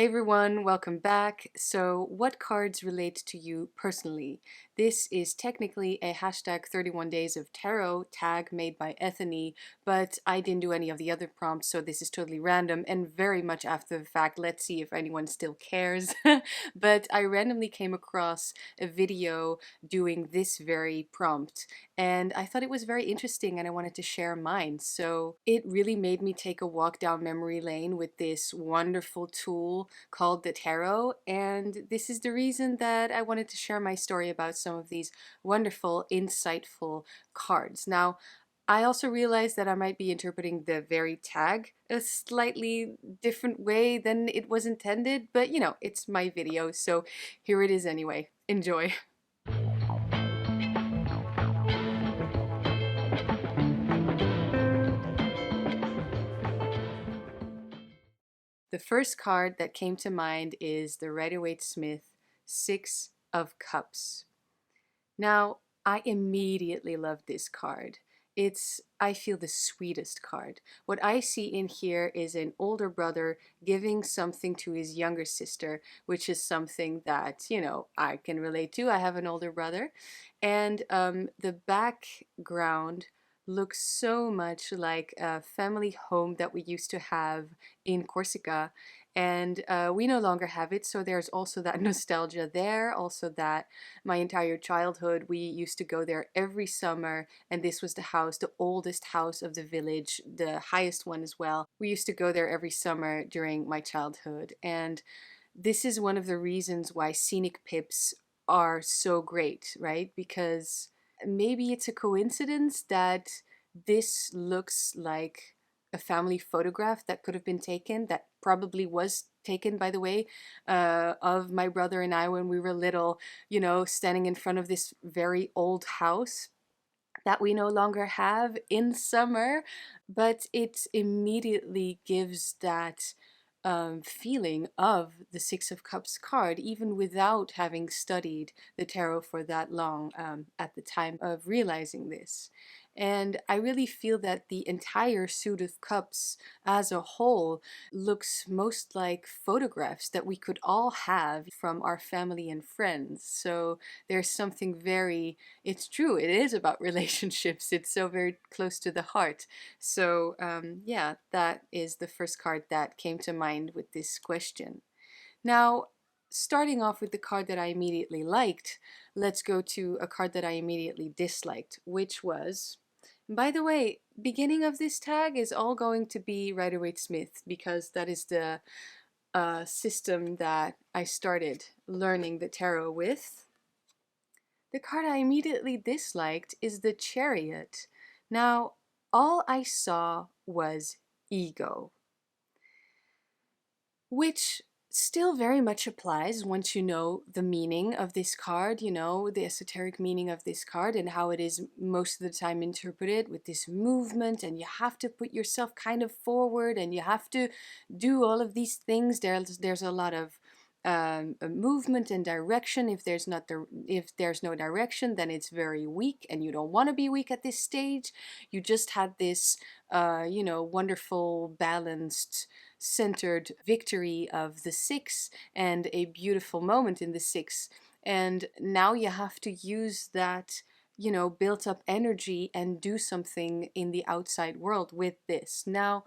Hey everyone, welcome back. So, what cards relate to you personally? This is technically a hashtag 31 days of tarot tag made by Ethany, but I didn't do any of the other prompts, so this is totally random and very much after the fact. Let's see if anyone still cares. But I randomly came across a video doing this very prompt, and I thought it was very interesting and I wanted to share mine. So, it really made me take a walk down memory lane with this wonderful tool called the tarot, and this is the reason that I wanted to share my story about some of these wonderful, insightful cards. Now, I also realized that I might be interpreting the very tag a slightly different way than it was intended, but it's my video, so here it is anyway. Enjoy. The first card that came to mind is the Rider-Waite-Smith Six of Cups. Now, I immediately love this card. It's, I feel, the sweetest card. What I see in here is an older brother giving something to his younger sister, which is something that, I can relate to. I have an older brother. And the background looks so much like a family home that we used to have in Corsica. And we no longer have it, so there's also that nostalgia there, also that my entire childhood we used to go there every summer, and this was the house, the oldest house of the village, the highest one as well. We used to go there every summer during my childhood, and this is one of the reasons why scenic pips are so great, right? Because maybe it's a coincidence that this looks like a family photograph that could have been taken, that probably was taken, by the way, of my brother and I when we were little, standing in front of this very old house that we no longer have in summer, but it immediately gives that feeling of the Six of Cups card, even without having studied the tarot for that long at the time of realizing this. And I really feel that the entire suit of cups as a whole looks most like photographs that we could all have from our family and friends. So there's something very, it's true, it is about relationships. It's so very close to the heart. So yeah, that is the first card that came to mind with this question. Now, starting off with the card that I immediately liked, let's go to a card that I immediately disliked, which was, by the way, beginning of this tag is all going to be Rider-Waite-Smith, because that is the system that I started learning the tarot with. The card I immediately disliked is the Chariot. Now, all I saw was ego, which still very much applies once you know the meaning of this card, the esoteric meaning of this card and how it is most of the time interpreted with this movement, and you have to put yourself kind of forward and you have to do all of these things. There's a lot of a movement and direction. If there's no direction, then it's very weak, and you don't want to be weak at this stage. You just had this wonderful, balanced, centered victory of the six and a beautiful moment in the six, and now you have to use that built up energy and do something in the outside world with this. Now,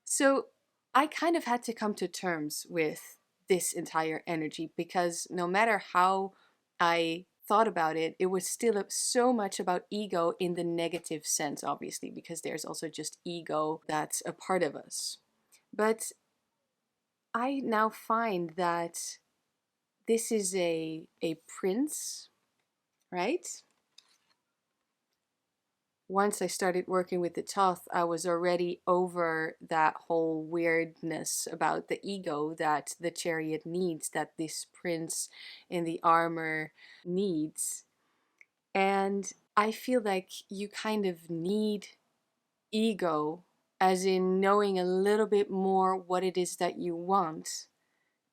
so I kind of had to come to terms with this entire energy, because no matter how I thought about it, it was still so much about ego in the negative sense, obviously, because there's also just ego that's a part of us. But I now find that this is a prince, right? Once I started working with the Thoth, I was already over that whole weirdness about the ego that the Chariot needs, that this prince in the armor needs. And I feel like you kind of need ego, as in knowing a little bit more what it is that you want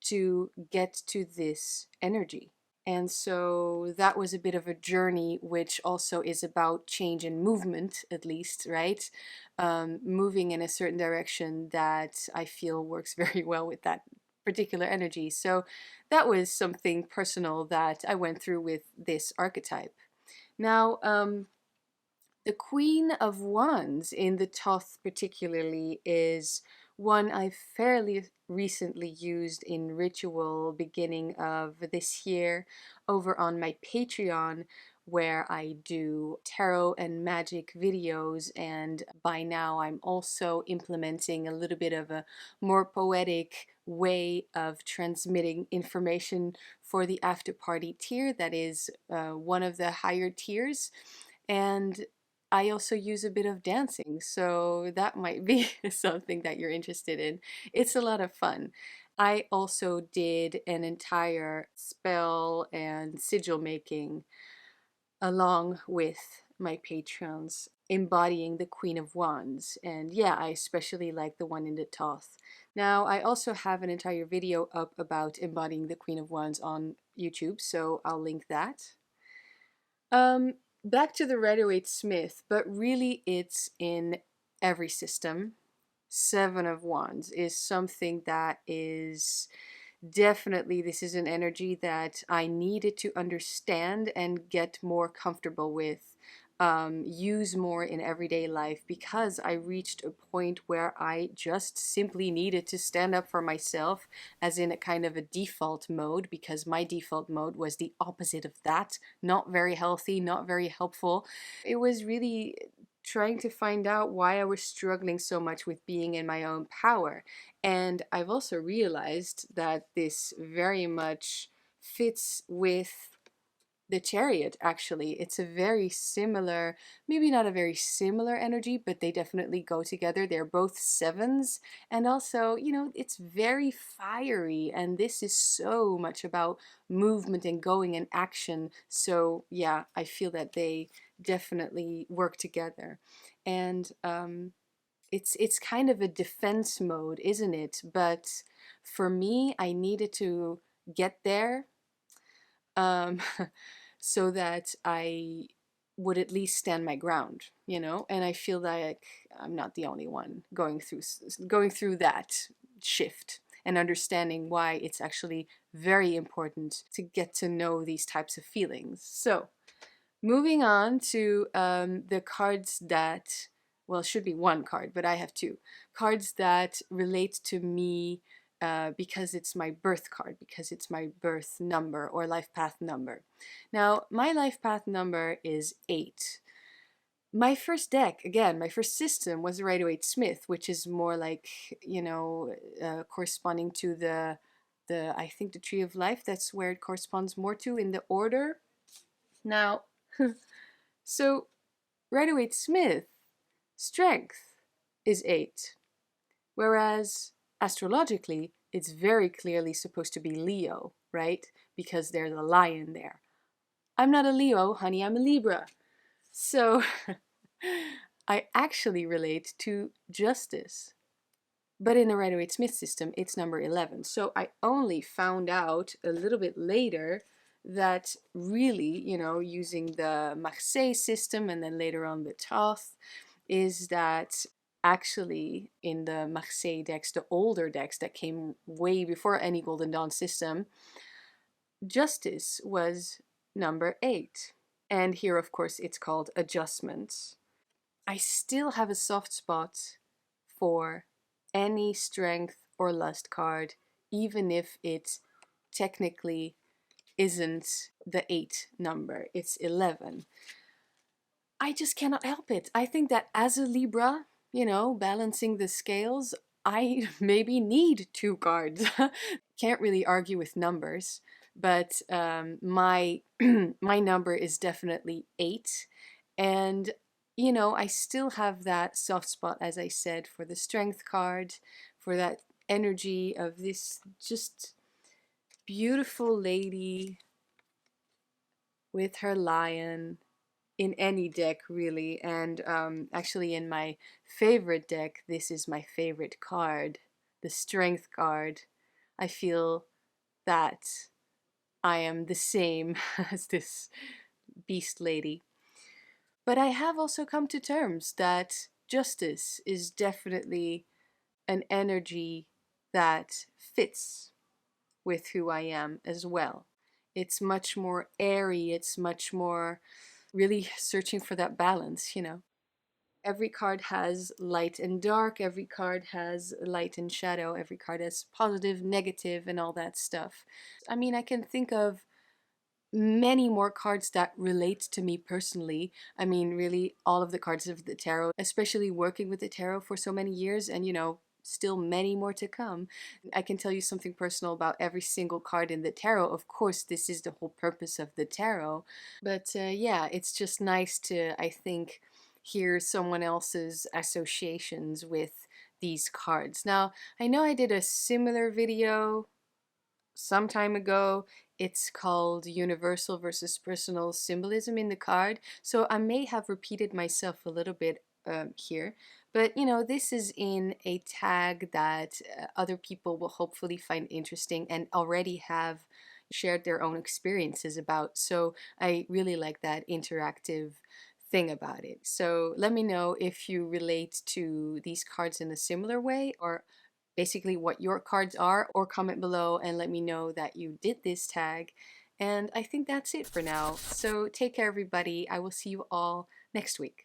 to get to this energy. And so that was a bit of a journey, which also is about change and movement, at least, right? Moving in a certain direction that I feel works very well with that particular energy. So that was something personal that I went through with this archetype. Now, the Queen of Wands in the Thoth particularly is one I fairly recently used in ritual beginning of this year over on my Patreon, where I do tarot and magic videos, and by now I'm also implementing a little bit of a more poetic way of transmitting information for the after party tier that is one of the higher tiers. And I also use a bit of dancing, so that might be something that you're interested in. It's a lot of fun. I also did an entire spell and sigil making along with my patrons embodying the Queen of Wands. And yeah, I especially like the one in the Thoth. Now, I also have an entire video up about embodying the Queen of Wands on YouTube, so I'll link that. Back to the Rider-Waite-Smith, but really it's in every system. Seven of Wands is something that is definitely, this is an energy that I needed to understand and get more comfortable with, use more in everyday life, because I reached a point where I just simply needed to stand up for myself, as in a kind of a default mode, because my default mode was the opposite of that. Not very healthy, not very helpful. It was really trying to find out why I was struggling so much with being in my own power. And I've also realized that this very much fits with the Chariot, actually. It's a very similar, maybe not a very similar energy, but they definitely go together. They're both sevens. And also, you know, it's very fiery. And this is so much about movement and going and action. So yeah, I feel that they definitely work together. And it's kind of a defense mode, isn't it? But for me, I needed to get there, um, so that I would at least stand my ground, you know. And I feel like I'm not the only one going through that shift and understanding why it's actually very important to get to know these types of feelings. So moving on to the cards that, well, it should be one card, but I have two cards that relate to me, because it's my birth card, because it's my birth number or life path number. Now, my life path number is 8. My first deck, again, my first system was the Rider-Waite-Smith, which is more like, you know, corresponding to the I think the Tree of Life. That's where it corresponds more to in the order. Now, so Rider-Waite-Smith strength is 8, whereas astrologically it's very clearly supposed to be Leo, right? Because there's a lion there. I'm not a Leo, honey, I'm a Libra. So I actually relate to justice. But in the Rider-Waite-Smith system, it's number 11. So I only found out a little bit later that really, you know, using the Marseille system and then later on the Thoth, is that actually in the Marseille decks, the older decks that came way before any Golden Dawn system, justice was number 8. And here, of course, it's called adjustment. I still have a soft spot for any strength or lust card, even if it technically isn't the 8 number, it's 11. I just cannot help it. I think that as a Libra, you know, balancing the scales, I maybe need 2 cards. Can't really argue with numbers, but my my number is definitely 8. And you know, I still have that soft spot, as I said, for the strength card, for that energy of this just beautiful lady with her lion in any deck, really. And actually in my favorite deck, this is my favorite card, the strength card. I feel that I am the same as this beast lady. But I have also come to terms that justice is definitely an energy that fits with who I am as well. It's much more airy, it's much more really searching for that balance, you know. Every card has light and dark, every card has light and shadow, every card has positive, negative, and all that stuff. I mean, I can think of many more cards that relate to me personally. I mean, really, all of the cards of the tarot, especially working with the tarot for so many years, and you know, still many more to come. I can tell you something personal about every single card in the tarot. Of course, this is the whole purpose of the tarot. But yeah, it's just nice to, I think, hear someone else's associations with these cards. Now, I know I did a similar video some time ago. It's called Universal versus Personal Symbolism in the card. So I may have repeated myself a little bit here. But you know, this is in a tag that other people will hopefully find interesting and already have shared their own experiences about. So I really like that interactive thing about it. So let me know if you relate to these cards in a similar way, or basically what your cards are, or comment below and let me know that you did this tag. And I think that's it for now. So take care, everybody. I will see you all next week.